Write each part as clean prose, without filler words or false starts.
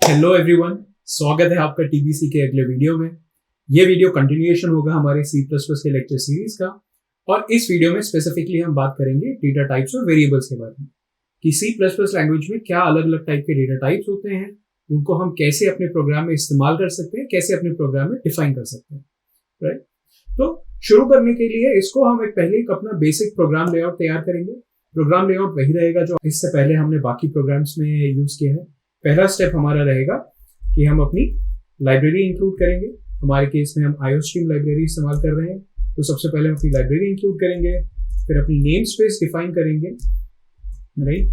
Hello everyone, स्वागत है आपका टीबीसी के अगले वीडियो में। ये वीडियो कंटिन्यूएशन होगा हमारे सी प्लस प्लस के लेक्चर सीरीज का। और इस वीडियो में स्पेसिफिकली हम बात करेंगे डेटा टाइप्स और वेरिएबल्स के बारे में कि सी प्लस प्लस लैंग्वेज में क्या अलग अलग टाइप के डेटा टाइप्स होते हैं, उनको हम कैसे अपने प्रोग्राम में इस्तेमाल कर सकते हैं, कैसे अपने प्रोग्राम में डिफाइन कर सकते हैं। राइट, तो शुरू करने के लिए इसको हम पहले एक अपना बेसिक प्रोग्राम लेआउट तैयार करेंगे। प्रोग्राम लेआउट वही रहेगा जो इससे पहले हमने बाकी प्रोग्राम्स में यूज किया है। पहला स्टेप हमारा रहेगा कि हम अपनी लाइब्रेरी इंक्लूड करेंगे। हमारे केस में हम आईओस्ट्रीम लाइब्रेरी इस्तेमाल कर रहे हैं, तो सबसे पहले हम अपनी लाइब्रेरी इंक्लूड करेंगे, फिर अपनी नेम स्पेस डिफाइन करेंगे। राइट,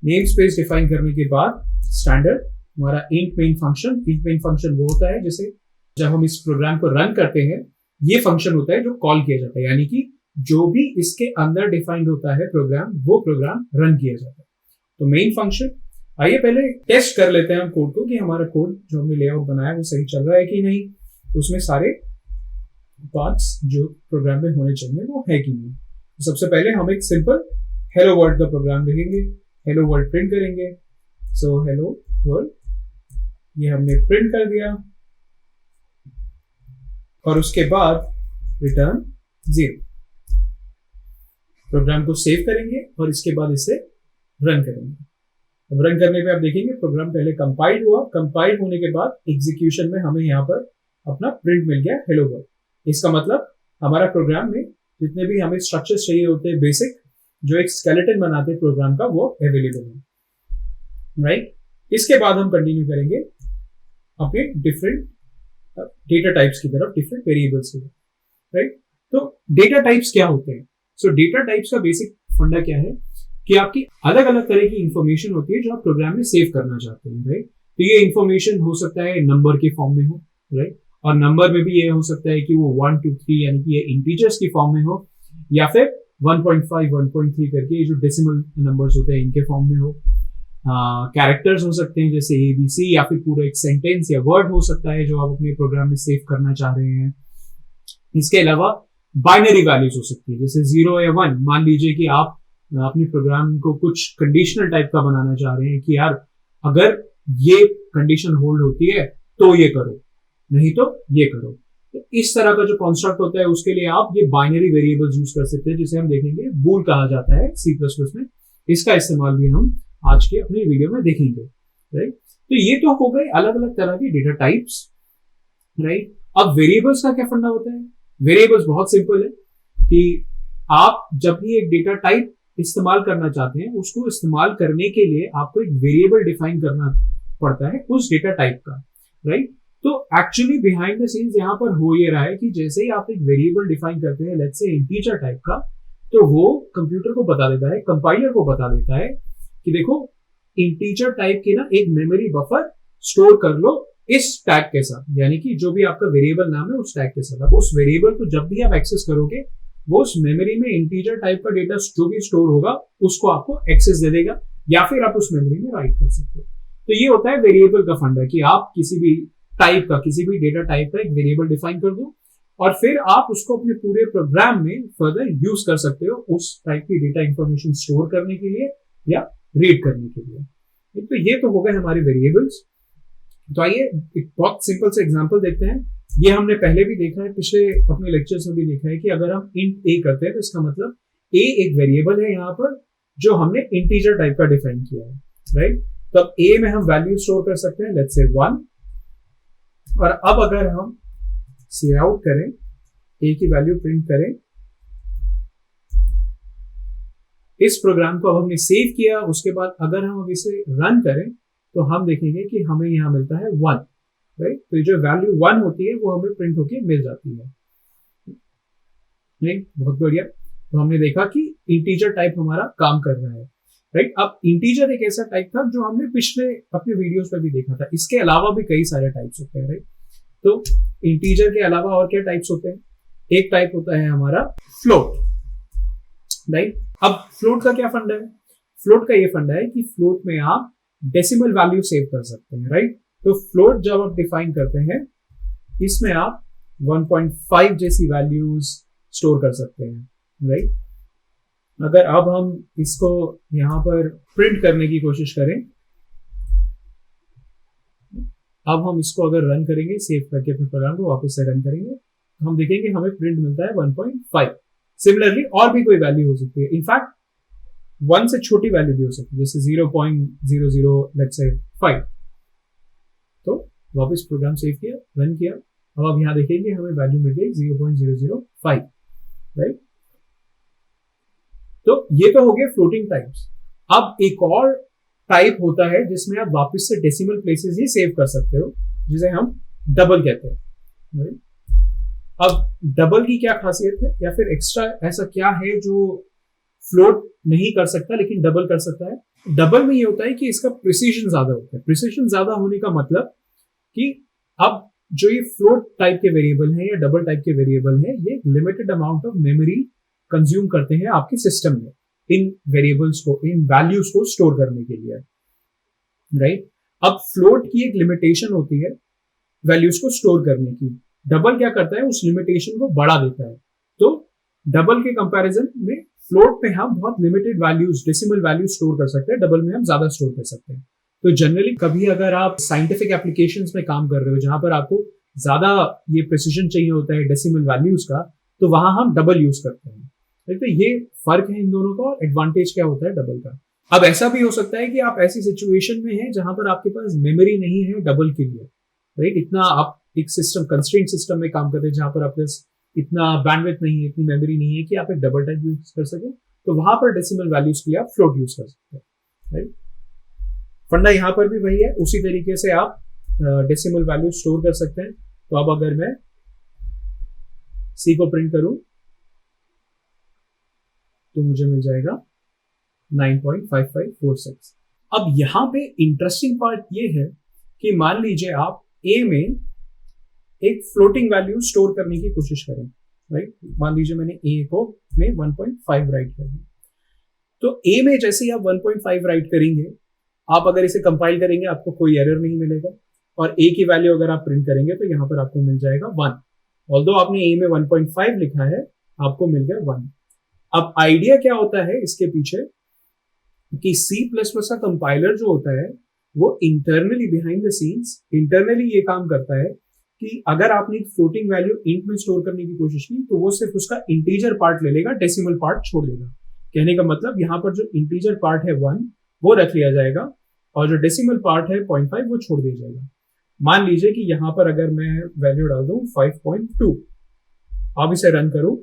नेम स्पेस डिफाइन करने के बाद स्टैंडर्ड हमारा इंट मेन फंक्शन वो होता है जैसे जब हम इस प्रोग्राम को रन करते हैं, ये फंक्शन होता है जो कॉल किया जाता है, यानी कि जो भी इसके अंदर डिफाइंड होता है प्रोग्राम, वो प्रोग्राम रन किया जाता है। तो मेन फंक्शन, आइए पहले टेस्ट कर लेते हैं हम कोड को कि हमारा कोड जो हमने लेआउट बनाया वो सही चल रहा है कि नहीं, उसमें सारे पार्ट्स जो प्रोग्राम में होने चाहिए वो है कि नहीं। तो सबसे पहले हम एक सिंपल हेलो वर्ल्ड का प्रोग्राम लिखेंगे, हेलो वर्ल्ड प्रिंट करेंगे। सो हेलो वर्ल्ड, ये हमने प्रिंट कर दिया और उसके बाद रिटर्न 0। प्रोग्राम को सेव करेंगे और इसके बाद इसे रन करेंगे। अब रन करने पे आप देखेंगे प्रोग्राम पहले कंपाइल हुआ, कंपाइल होने के बाद एग्जीक्यूशन में हमें यहाँ पर अपना प्रिंट मिल गया हेलो वर्ल्ड। इसका मतलब हमारा प्रोग्राम में जितने भी हमें स्ट्रक्चर्स चाहिए होते हैं बेसिक, जो एक स्केलेटन बनाते हैं प्रोग्राम का, वो अवेलेबल है। राइट, इसके बाद हम कंटिन्यू करेंगे अपने डिफरेंट डेटा टाइप्स की तरफ, डिफरेंट वेरिएबल्स की तरफ। राइट, तो डेटा टाइप्स क्या होते हैं? सो डेटा टाइप्स का बेसिक फंडा क्या है कि आपकी अलग अलग तरह की इंफॉर्मेशन होती है जो आप प्रोग्राम में सेव करना चाहते हैं। राइट, तो ये इंफॉर्मेशन हो सकता है नंबर के फॉर्म में हो, राइट, और नंबर में भी ये हो सकता है कि वो 1 2 3 यानी कि ये इंटीजर्स की फॉर्म में हो, या फिर 1.5 1.3 करके ये जो डेसिमल नंबर्स होते हैं इनके फॉर्म में हो। कैरेक्टर्स हो सकते हैं जैसे ABC, या फिर पूरा एक सेंटेंस या वर्ड हो सकता है जो आप अपने प्रोग्राम में सेव करना चाह रहे हैं। इसके अलावा बाइनरी वैल्यूज हो सकती है जैसे 0 या 1। मान लीजिए कि आप अपने प्रोग्राम को कुछ कंडीशनल टाइप का बनाना चाह रहे हैं कि यार अगर ये कंडीशन होल्ड होती है तो ये करो, नहीं तो ये करो। तो इस तरह का जो कॉन्स्ट्रक्ट होता है उसके लिए आप ये बाइनरी वेरिएबल्स यूज कर सकते हैं, जिसे हम देखेंगे बूल कहा जाता है सी प्लस प्लस में। इसका इस्तेमाल भी हम आज के अपने वीडियो में देखेंगे। राइट, तो ये तो हो गए अलग अलग तरह के डेटा टाइप्स। राइट, अब वेरिएबल्स का क्या फंडा होता है? वेरिएबल्स बहुत सिंपल है कि आप जब भी एक डेटा टाइप इस्तेमाल करना चाहते हैं, उसको इस्तेमाल करने के लिए आपको एक वेरिएबल डिफाइन करना पड़ता है उस डेटा टाइप का। राइट, तो एक्चुअली बिहाइंड द सीन्स यहाँ पर हो ये रहा है कि जैसे ही आप एक वेरिएबल डिफाइन करते हैं, लेट्स से इंटीजर टाइप का, तो वो कंप्यूटर को बता देता है, कंपाइलर को बता देता है कि देखो इंटीजर टाइप की ना एक मेमोरी बफर स्टोर कर लो इस टैग के साथ, यानी कि जो भी आपका वेरिएबल नाम है उस टैग के साथ। अब उस वेरिएबल को जब भी आप एक्सेस करोगे, वो उस मेमोरी में इंटीजर टाइप का डेटा जो भी स्टोर होगा उसको आपको एक्सेस दे देगा, या फिर आप उस मेमोरी में राइट कर सकते हो। तो ये होता है वेरिएबल का फंडा कि आप किसी भी टाइप का, किसी भी डेटा टाइप का एक वेरिएबल डिफाइन कर दो और फिर आप उसको अपने पूरे प्रोग्राम में फर्दर यूज कर सकते हो उस टाइप की डेटा इंफॉर्मेशन स्टोर करने के लिए या रीड करने के लिए। तो ये तो हो गए हमारे वेरिएबल्स। तो आइए एक बहुत सिंपल से एग्जांपल देखते हैं। ये हमने पहले भी देखा है, पिछले अपने लेक्चर्स में भी देखा है कि अगर हम इंट a करते हैं तो इसका मतलब a एक वेरिएबल है यहाँ पर जो हमने इंटीजर टाइप का डिफाइन किया है। राइट, तो अब a में हम वैल्यू स्टोर कर सकते हैं, लेट्स से 1। और अब अगर हम सी आउट करें, a की वैल्यू प्रिंट करें, इस प्रोग्राम को अब हमने सेव किया, उसके बाद अगर हम अब इसे रन करें तो हम देखेंगे कि हमें यहां मिलता है 1। राइट, तो जो वैल्यू 1 होती है वो हमें प्रिंट होके मिल जाती है। नहीं, बहुत बढ़िया। तो हमने देखा कि इंटीजर टाइप हमारा काम कर रहा है। राइट, अब इंटीजर एक ऐसा टाइप था जो हमने पिछले अपने वीडियोस में भी देखा था। इसके अलावा भी कई सारे टाइप्स होते हैं। राइट, तो इंटीजर के अलावा और क्या टाइप्स होते हैं? एक टाइप होता है हमारा फ्लोट। राइट, अब फ्लोट का क्या फंडा है? फ्लोट का ये फंडा है कि फ्लोट में आप डेसिमल वैल्यू सेव कर सकते हैं। राइट, तो फ्लोट जब आप डिफाइन करते हैं, इसमें आप 1.5 जैसी वैल्यूज स्टोर कर सकते हैं। राइट, अगर अब हम इसको यहां पर प्रिंट करने की कोशिश करें अब हम इसको अगर रन करेंगे, सेव करके अपने प्रोग्राम को वापस से रन करेंगे, तो हम देखेंगे हमें प्रिंट मिलता है 1.5। सिमिलरली और भी कोई वैल्यू हो सकती है, इनफैक्ट 1 से छोटी वैल्यू भी हो सकती है, जैसे 0.00 लेट्स से 5। तो वापस प्रोग्राम सेव किया, रन किया, अब यहाँ देखेंगे हमें वैल्यू मिल गई 0.005, राइट। तो ये तो हो गया फ्लोटिंग टाइप्स। अब एक और टाइप होता है जिसमें आप वापस से डेसिमल प्लेसेस ही सेव कर सकते हो, जिसे हम डबल कहते हैं, राइट। अब डबल की क्या खासियत है, या फिर एक्स्ट्रा ऐसा क्या है जो फ्लोट नहीं कर सकता लेकिन डबल कर सकता है? डबल में ये होता है कि इसका प्रिसीजन ज्यादा होता है। प्रिसीजन ज्यादा होने का मतलब कि अब जो ये फ्लोट टाइप के वेरिएबल हैं या डबल टाइप के वेरिएबल हैं, ये limited amount of memory consume करते हैं आपके सिस्टम में, इन वेरिएबल्स को, इन वैल्यूज को स्टोर करने के लिए, राइट। अब फ्लोट की एक लिमिटेशन होती है वैल्यूज को स्टोर करने की। डबल क्या करता है, उस लिमिटेशन को बढ़ा देता है। तो डबल के कंपैरिजन में फ्लोट में हम बहुत limited values, decimal values store कर सकते हैं, डबल में हम ज्यादा स्टोर कर सकते हैं। तो जनरली कभी अगर आप साइंटिफिक एप्लीकेशंस में काम कर रहे हो जहां पर आपको ज्यादा ये प्रिसीजन चाहिए होता है डेसिमल वैल्यूज का, तो वहां हम डबल यूज करते हैं। तो ये फर्क है इन दोनों का, और एडवांटेज क्या होता है डबल का। अब ऐसा भी हो सकता है कि आप ऐसी सिचुएशन में हैं जहां पर आपके पास मेमोरी नहीं है डबल के लिए, राइट। इतना आप एक सिस्टम, कंस्ट्रेंट सिस्टम में काम कर रहे हैं जहां पर आपके पास इतना बैंडविड्थ नहीं है, इतनी मेमोरी नहीं है कि आप एक डबल टाइप यूज कर सके, तो वहां पर डेसिमल वैल्यूज के लिए आप फ्लोट यूज कर सकते हैं, राइट। फंडा यहां पर भी वही है, उसी तरीके से आप डेसिमल वैल्यू स्टोर कर सकते हैं। तो अब अगर मैं सी को प्रिंट करूं तो मुझे मिल जाएगा 9.5546। अब यहां पे इंटरेस्टिंग पार्ट ये है कि मान लीजिए आप ए में एक फ्लोटिंग वैल्यू स्टोर करने की कोशिश करें, राइट। मान लीजिए मैंने ए को में 1.5 राइट कर दिया, तो ए में जैसे ही आप 1.5 राइट करेंगे, आप अगर इसे कंपाइल करेंगे आपको कोई एरर नहीं मिलेगा, और ए की वैल्यू अगर आप प्रिंट करेंगे तो यहां पर आपको मिल जाएगा 1। ऑल्दो आपने ए में 1.5 लिखा है, आपको मिल गया 1। अब आइडिया क्या होता है इसके पीछे कि C++ का कंपाइलर जो होता है वो internally, behind the scenes internally ये काम करता है कि अगर आपने एक फ्लोटिंग वैल्यू इंट में स्टोर करने की कोशिश की तो वो सिर्फ उसका इंटीजर पार्ट ले लेगा, डेसिमल पार्ट छोड़ देगा। कहने का मतलब यहाँ पर जो इंटीजर पार्ट है 1 वो रख लिया जाएगा, और जो डेसिमल पार्ट है 0.5 वो छोड़ दिया जाएगा। मान लीजिए कि यहां पर अगर मैं वैल्यू डाल दूं 5.2, अब इसे रन करूं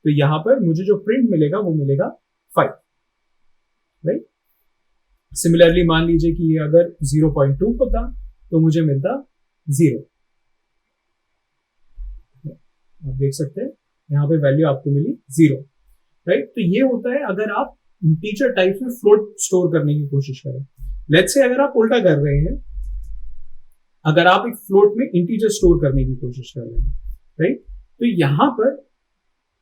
तो यहां पर मुझे जो प्रिंट मिलेगा वो मिलेगा 5, राइट। सिमिलरली मान लीजिए कि ये अगर 0.2 होता तो मुझे मिलता 0। आप देख सकते हैं यहां पे वैल्यू आपको मिली 0, राइट। तो ये होता है अगर आप इंटीजर टाइप में फ्लोट स्टोर करने की कोशिश करें। लेट्स से अगर आप उल्टा कर रहे हैं, अगर आप एक फ्लोट में इंटीजर स्टोर करने की कोशिश कर रहे हैं, राइट, तो यहां पर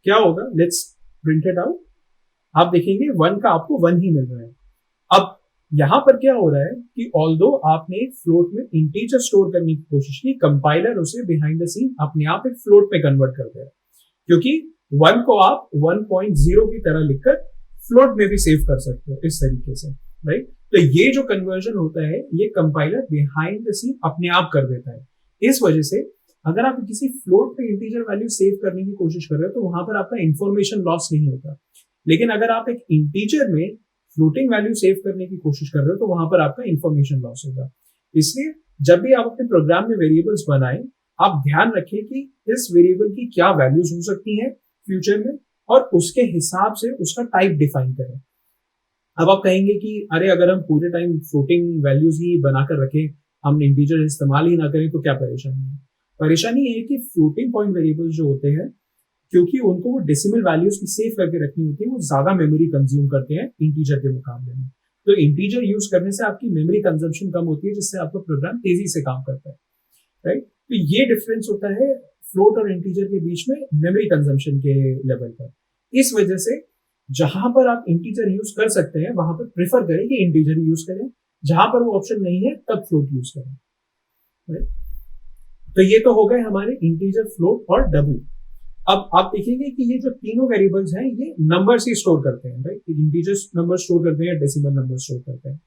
क्या होगा, लेट्स प्रिंट इट आउट। आप देखेंगे 1 का आपको 1 ही मिल रहा है। अब यहां पर क्या हो रहा है कि ऑल्दो आपने एक फ्लोट में इंटीजर स्टोर करने की कोशिश की, कंपाइलर उसे बिहाइंड द सीन अपने आप एक फ्लोट में कन्वर्ट कर दिया, क्योंकि 1 को आप 1.0 की तरह लिखकर फ्लोट में भी सेव कर सकते हो इस तरीके से, राइट। तो ये जो कन्वर्जन होता है ये कंपाइलर बिहाइंड द सीन अपने आप कर देता है। इस वजह से अगर आप किसी फ्लोट पे इंटीजर वैल्यू सेव करने की कोशिश कर रहे हो तो वहां पर आपका इंफॉर्मेशन लॉस नहीं होता, लेकिन अगर आप एक इंटीजर में फ्लोटिंग वैल्यू सेव करने की कोशिश कर रहे हो तो वहां पर आपका इंफॉर्मेशन लॉस होगा। इसलिए जब भी आप अपने प्रोग्राम में वेरिएबल्स बनाएं, आप ध्यान रखें कि इस वेरिएबल की क्या वैल्यूज हो सकती हैं फ्यूचर में, और उसके हिसाब से उसका टाइप डिफाइन करें। अब आप कहेंगे कि अरे अगर हम पूरे टाइम फ्लोटिंग वैल्यूज ही बनाकर रखें, हम इंटीजर इस्तेमाल ही ना करें तो क्या परेशानी है? परेशानी है कि फ्लोटिंग पॉइंट वेरिएबल्स जो होते हैं, क्योंकि उनको वो डेसिमल वैल्यूज की सेव करके रखनी होती है, वो ज्यादा मेमोरी कंज्यूम करते हैं इंटीजर के मुकाबले में। तो इंटीजर यूज करने से आपकी मेमोरी कंजम्पशन कम होती है, जिससे आपका प्रोग्राम तेजी से काम करता है, राइट। तो ये डिफरेंस होता है फ्लोट और इंटीजर के बीच में मेमोरी कंजम्पशन के लेवल पर। इस वजह से जहां पर आप इंटीजर यूज कर सकते हैं वहां पर प्रेफर करें कि इंटीजर यूज करें, जहां पर वो ऑप्शन नहीं है तब फ्लोट यूज करें, राइट। तो ये तो हो गए हमारे इंटीजर, फ्लोट और डबल। अब आप देखेंगे कि ये जो तीनों वेरिएबल्स हैं ये नंबर्स ही स्टोर करते हैं, राइट। इंटीजर नंबर स्टोर करते हैं, डेसिमल नंबर स्टोर करते हैं।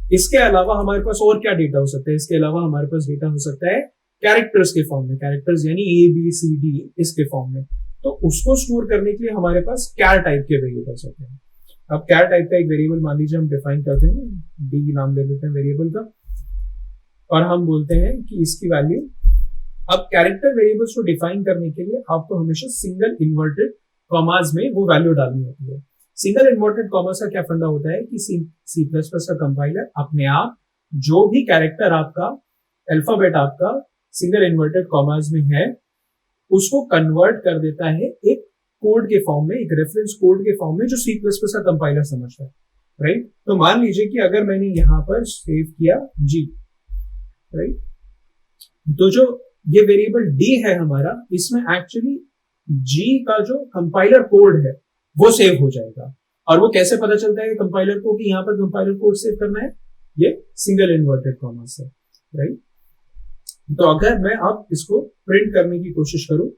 इसके अलावा हमारे पास और क्या डेटा हो सकता है? इसके अलावा हमारे पास डेटा हो सकता है कैरेक्टर्स के फॉर्म में, कैरेक्टर्स यानी ABCD इसके फॉर्म में। तो उसको स्टोर करने के लिए हमारे पास कैर टाइप के वेरिएबल्स होते हैं। अब कैर टाइप का एक वेरिएबल मान लीजिए हम डिफाइन करते हैं, डी नाम दे देते हैं वेरिएबल का, और हम बोलते हैं कि इसकी वैल्यू, अब कैरेक्टर वेरिएबल्स को डिफाइन करने के लिए आपको हमेशा सिंगल इन्वर्टेड कॉमास में वो वैल्यू डालनी होती है। सिंगल इन्वर्टेड कॉमास का क्या फंडा होता है कि सी प्लस प्लस का कंपाइलर अपने आप जो भी कैरेक्टर आपका, अल्फाबेट आपका सिंगल इन्वर्टेड कॉमास में है, उसको कन्वर्ट कर देता है एक कोड के फॉर्म में, एक रेफरेंस कोड के फॉर्म में, जो सी प्लस प्लस का कंपाइलर समझता है, राइट। तो मान लीजिए कि अगर मैंने यहां पर सेव किया जी, राइट, तो जो ये वेरिएबल डी है हमारा, इसमें एक्चुअली जी का जो कंपाइलर कोड है वो सेव हो जाएगा। और वो कैसे पता चलता है कंपाइलर को कि यहाँ पर कंपाइलर कोड सेव करना है? ये सिंगल इन्वर्टेड कॉमा से, राइट। तो अगर मैं अब इसको प्रिंट करने की कोशिश करूं,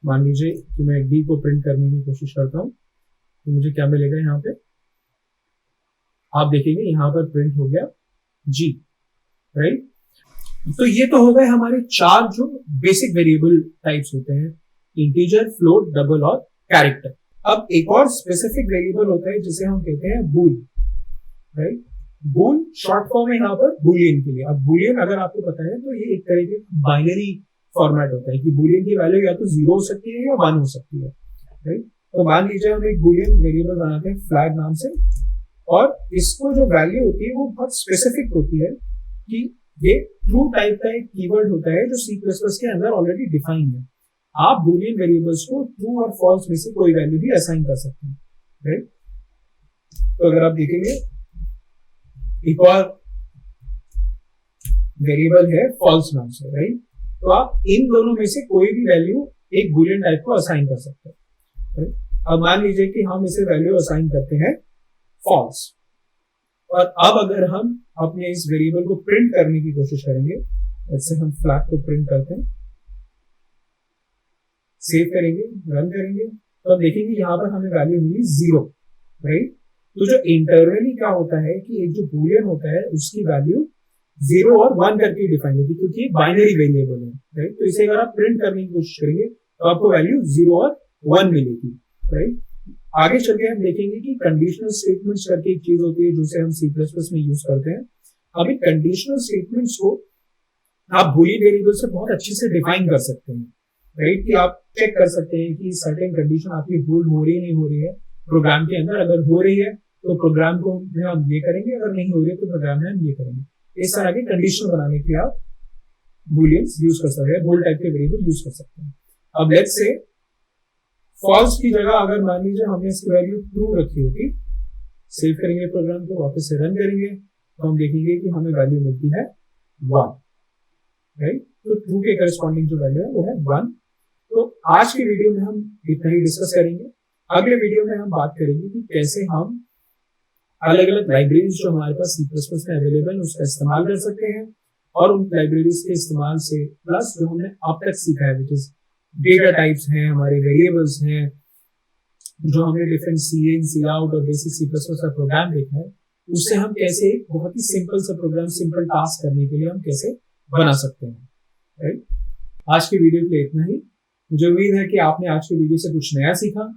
मान लीजिए कि मैं डी को प्रिंट करने की कोशिश करता हूं, तो मुझे क्या मिलेगा? यहाँ पे आप देखेंगे यहाँ पर प्रिंट हो गया जी, राइट। तो ये तो हो गए हमारे चार जो बेसिक वेरिएबल टाइप्स होते हैं, इंटीजर, फ्लोट, डबल और कैरेक्टर। अब एक और स्पेसिफिक वेरिएबल होता है जिसे हम कहते हैं बूल, राइट। बूल शॉर्ट फॉर्म है यहाँ पर बूलियन के लिए। अब बूलियन अगर आपको पता है तो ये एक तरीके का बाइनरी फॉर्मेट होता है कि बूलियन की वैल्यू या तो 0 हो सकती है या 1 हो सकती है, राइट। तो मान लीजिए हम एक बूलियन वेरिएबल बनाते हैं फ्लैग नाम से, और इसको जो वैल्यू होती है वो बहुत स्पेसिफिक होती है कि ये ट्रू टाइप का एक कीवर्ड होता है जो सी प्लस प्लस के अंदर ऑलरेडी डिफाइन है। आप बूलियन वेरिएबल्स को ट्रू और फॉल्स में से कोई वैल्यू भी असाइन कर सकते हैं, राइट। तो अगर आप देखेंगे एक और वेरिएबल है फॉल्स नाम से, राइट। तो आप इन दोनों में से कोई भी वैल्यू एक बूलियन टाइप को असाइन कर सकते हैं, राइट। अब मान लीजिए कि हम इसे वैल्यू असाइन करते हैं फॉल्स, और अब अगर हम अपने इस वेरिएबल को प्रिंट करने की कोशिश करेंगे, जैसे हम फ्लैग को प्रिंट करते हैं, सेव करेंगे, रन करेंगे, तो अब देखेंगे यहाँ पर हमें वैल्यू मिली 0, राइट। तो जो इंटरनली क्या होता है कि एक जो बूलियन होता है उसकी वैल्यू 0 और 1 करके डिफाइन होती है, क्योंकि बाइनरी वेरिएबल है, राइट। तो इसे अगर आप प्रिंट करने की कोशिश करेंगे तो आपको वैल्यू 0 और 1 मिलेगी, राइट। आगे चल के हम देखेंगे कि कंडीशनल स्टेटमेंट्स करके एक चीज होती है जिसे हम सी प्लस प्लस में यूज करते हैं। अब इन कंडीशनल स्टेटमेंट्स को आप बूलियन वेरिएबल से बहुत अच्छे से डिफाइन कर सकते हैं, राइट। कि आप चेक कर सकते हैं कि सर्टेन कंडीशन आपकी होल्ड हो रही है नहीं हो रही है प्रोग्राम के अंदर। अगर हो रही है तो प्रोग्राम को हम ये करेंगे, अगर नहीं हो रही है तो प्रोग्राम में हम ये करेंगे। इस तरह के कंडीशन बनाने के लिए आप बूलियंस यूज कर सकते हैं, बूल टाइप के वेरिएबल यूज कर सकते हैं। अब लेट्स से फॉल्स की जगह अगर मान लीजिए हमने इसकी वैल्यू ट्रू रखी होती, सेव करेंगे प्रोग्राम को, वापस से रन करेंगे, तो हम देखेंगे कि हमें वैल्यू मिलती है 1, राइट। तो ट्रू के करस्पॉन्डिंग जो वैल्यू है वो है 1। तो आज की वीडियो में हम इतना ही डिस्कस करेंगे। अगले वीडियो में हम बात करेंगे कि कैसे हम अलग अलग लाइब्रेरीज जो हमारे पास C++ में अवेलेबल है उसका इस्तेमाल कर सकते हैं, और उन लाइब्रेरीज के इस्तेमाल से प्लस जो हमने अब तक सीखा है विच इज डेटा टाइप्स हैं, हमारे वेरिएबल्स हैं, जो हमने डिफरेंट सी इन, सी आउट और बेसिक C++ का प्रोग्राम देखा है, उससे हम कैसे बहुत ही सिंपल सा प्रोग्राम, सिंपल टास्क करने के लिए हम कैसे बना सकते हैं, राइट। आज की वीडियो के लिए इतना ही। मुझे उम्मीद है कि आपने आज की वीडियो से कुछ नया सीखा।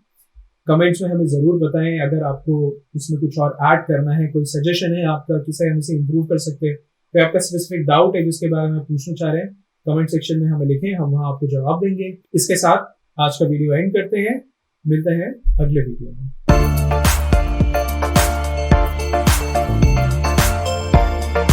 कमेंट्स में हमें जरूर बताएं अगर आपको इसमें कुछ और ऐड करना है, कोई सजेशन है आपका, किसे हम इसे इंप्रूव कर सकते हैं, कोई आपका स्पेसिफिक डाउट है जिसके बारे में आप पूछना चाह रहे हैं, कमेंट सेक्शन में हमें लिखें, हम वहां आपको जवाब देंगे। इसके साथ आज का वीडियो एंड करते हैं, मिलते हैं अगले वीडियो में।